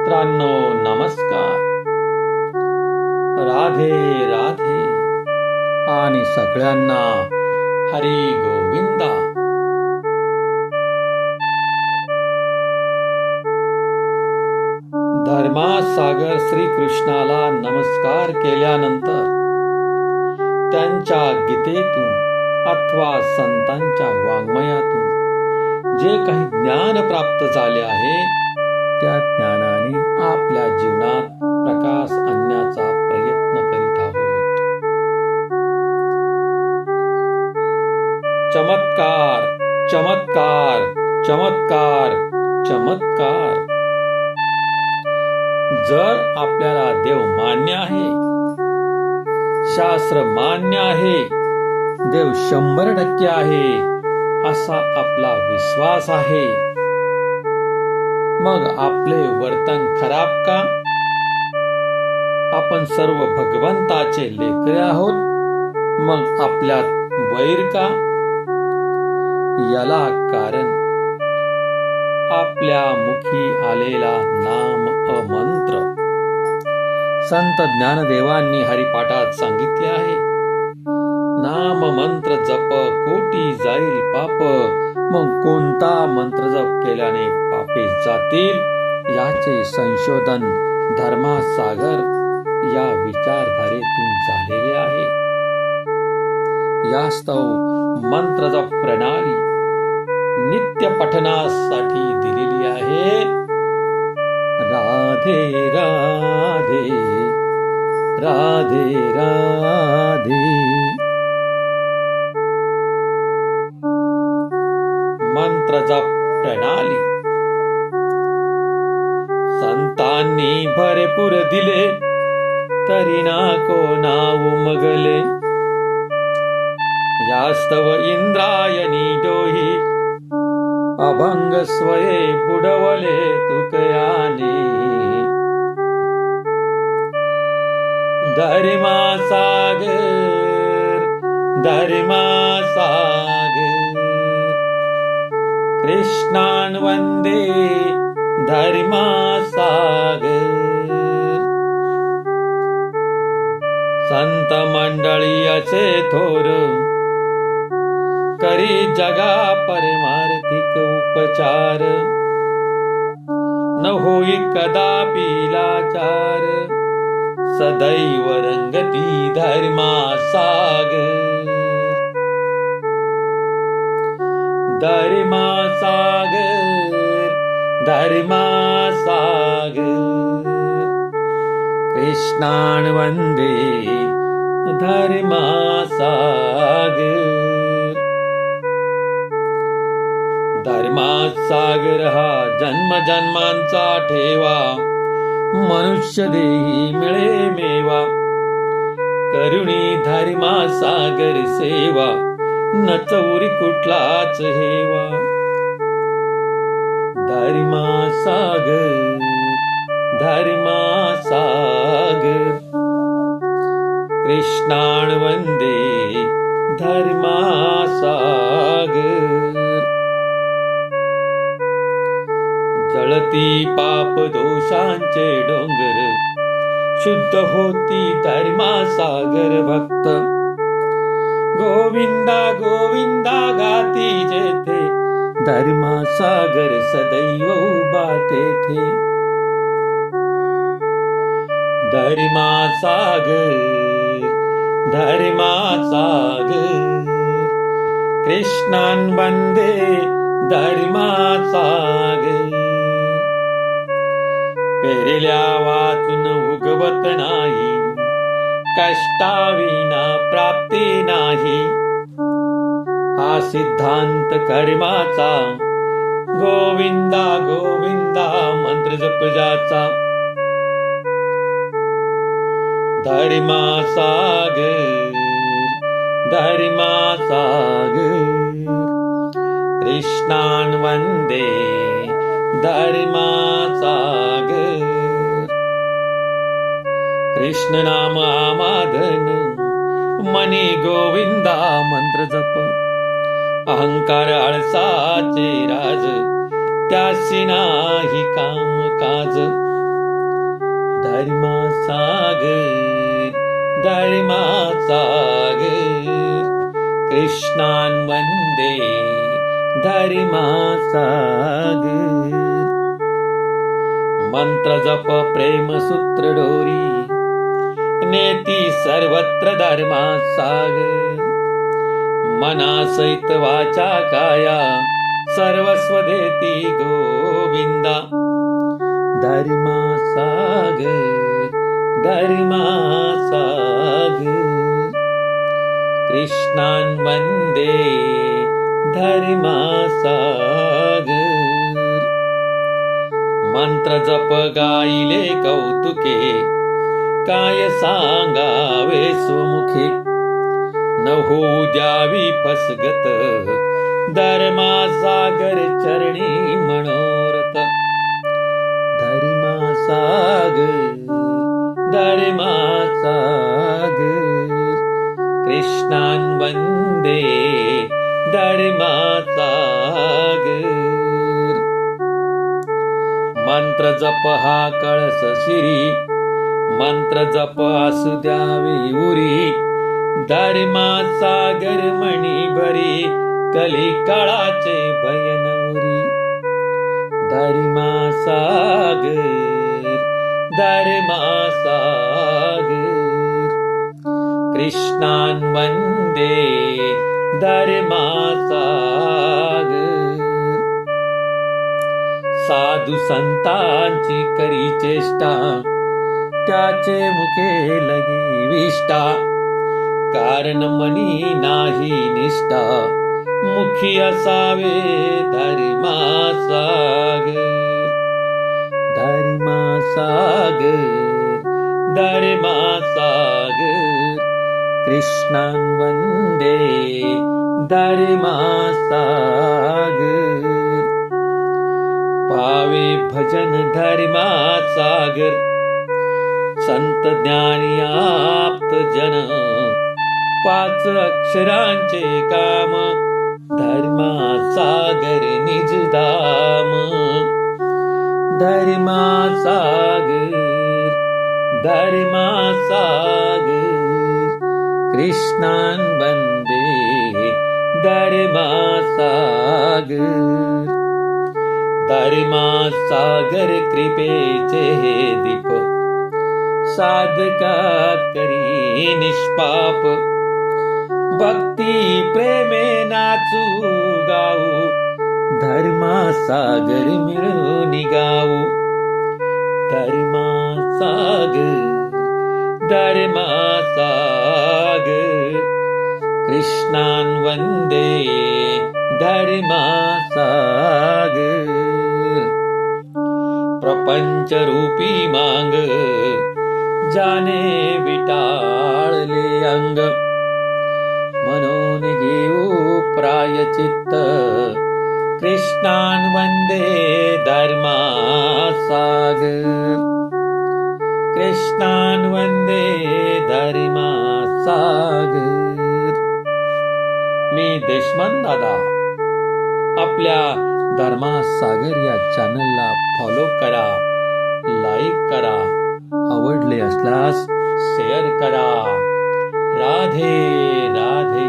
मित्रांनो नमस्कार. राधे राधे आणि सगळ्यांना हरी गोविंदा. धर्मासागर श्रीकृष्णाला नमस्कार केल्यानंतर त्यांच्या गीतेतून अथवा संतांच्या वाङ्मयातून जे काही ज्ञान प्राप्त झाले आहे त्या ज्ञानाने आपल्या जीवनात प्रकाश आणण्याचा प्रयत्न करीत आहोत. चमत्कार चमत्कार चमत्कार चमत्कार. जर आपल्याला देव मान्य आहे, शास्त्र मान्य आहे, देव 100% आहे असा आपला विश्वास आहे, मग आपले वर्तन खराब का? आपण सर्व भगवंताचे लेकरे आहोत, मग आपल्यात वैर का? याला कारण आपल्या मुखी आलेला नाम मंत्र. संत ज्ञानदेवांनी हरिपाठात सांगितले आहे, नाम मंत्र जप कोटी जाईल पाप. मग कोणता मंत्र जप केल्याने पापे जातील याचे संशोधन धर्मासागर या विचारधारेतून झालेले आहे. यास्तव मंत्र जप प्रणाली नित्य पठनासाठी दिलेली आहे. राधे राधे राधे राधे. मंत्र जप प्रणाली. संतांनी भरपूर दिले तरी नाको नाव उमगले. यास्तव इंद्रायणी डोही अभंग स्वये बुडवले तुकयाने. धर्मा सागर धर्मा सागर कृष्णान वंदे धर्मा सागर. संत मंडळी असे थोर करी जगा परमार्थिक उपचार. न होई कदापि लाचार सदैव रंगती धर्मा सागर. धर्मा सागर धर्मा सागर कृष्णान वंदे धर्मा सागर. धर्मा सागर हा जन्म जन्मांचा ठेवा. मनुष्य देही मिळे मेवा. करुणी धर्मा सागर सेवा. न चौरी कुठलाच हेवा. धर्मा सागर धर्मा सागर कृष्णान वंदे धर्मा सागर. जळती पाप दोषांचे डोंगर शुद्ध होती धर्मा सागर भक्त. गोविंदा गोविंदा गाती जेथे धर्मा सागर सदैव उभा तेथे. धर्मा सागर धर्मा सागर कृष्णान वंदे धर्मा सागर. पेरल्या वाचून उगवत नाही, कष्टाविना प्राप्ती नाही. हा सिद्धांत कर्माचा. गोविंदा गोविंदा मंत्र जप ज्याचा. धर्मा सागर धर्मा सागर कृष्णान वंदे धर्मा सागर. कृष्ण नाम आमाधन मनी गोविंदा मंत्र जप. अहंकार आळसाचे राज त्यासी नाही काम काज. धर्मसागर धर्मसागर कृष्णान् वन्दे धर्मसागर मंत्र जप प्रेम सूत्र डोरी नेती सर्वत्र धर्मसागर मना सहित वाचा काया सर्वस्व देती गोविंदा धर्मसागर धर्मसागर कृष्णान् वन्दे धर्मसागर मंत्र जप गायिले कौतुके काय सांगावे स्वमुखे न होऊ द्यावी फसगत धर्मसागर चरणी मनोरथ धर्मसागर धर्मसागर कृष्णान् वन्दे धर्मसागर मंत्र जप हा कळस शिरी मंत्र जप असू द्यावी उरी धर्मसागर मणी भरी कली काळाचे भयन उरी धर्मसागर धर्मसागर कृष्णान् वन्दे धर्मसागर साधू संतांची करी चेष्टा त्याचे मुखे लगी विष्टा कारण मनी नाही निष्ठा मुखी असावे धर्मसागर धर्मसागर धर्मसागर कृष्णान् वन्दे धर्मसागर पावे भजन धर्मसागर संत ज्ञानी आप्त जन पाच अक्षरांचे काम धर्मसागर निजधाम धर्मसागर धर्मसागर कृष्णान् वन्दे धर्मसागर धर्मसागर कृपेचे हे दीप साधका करी निष्पाप भक्ती प्रेमे नाचू गाऊ धर्मसागर मिळून गाऊ धर्मसागर धर्मसागर कृष्णान् वन्दे धर्मसागर प्रपंच रूपी मांग जाने विटाळले अंग म्हणून घेऊ प्रायचित्त कृष्णान् वन्दे धर्मसागर कृष्णान् वन्दे धर्मसागर मी देशमान दादा आपल्या धर्मसागर या चॅनलला फॉलो करा लाईक करा आवडले असल्यास शेअर करा राधे राधे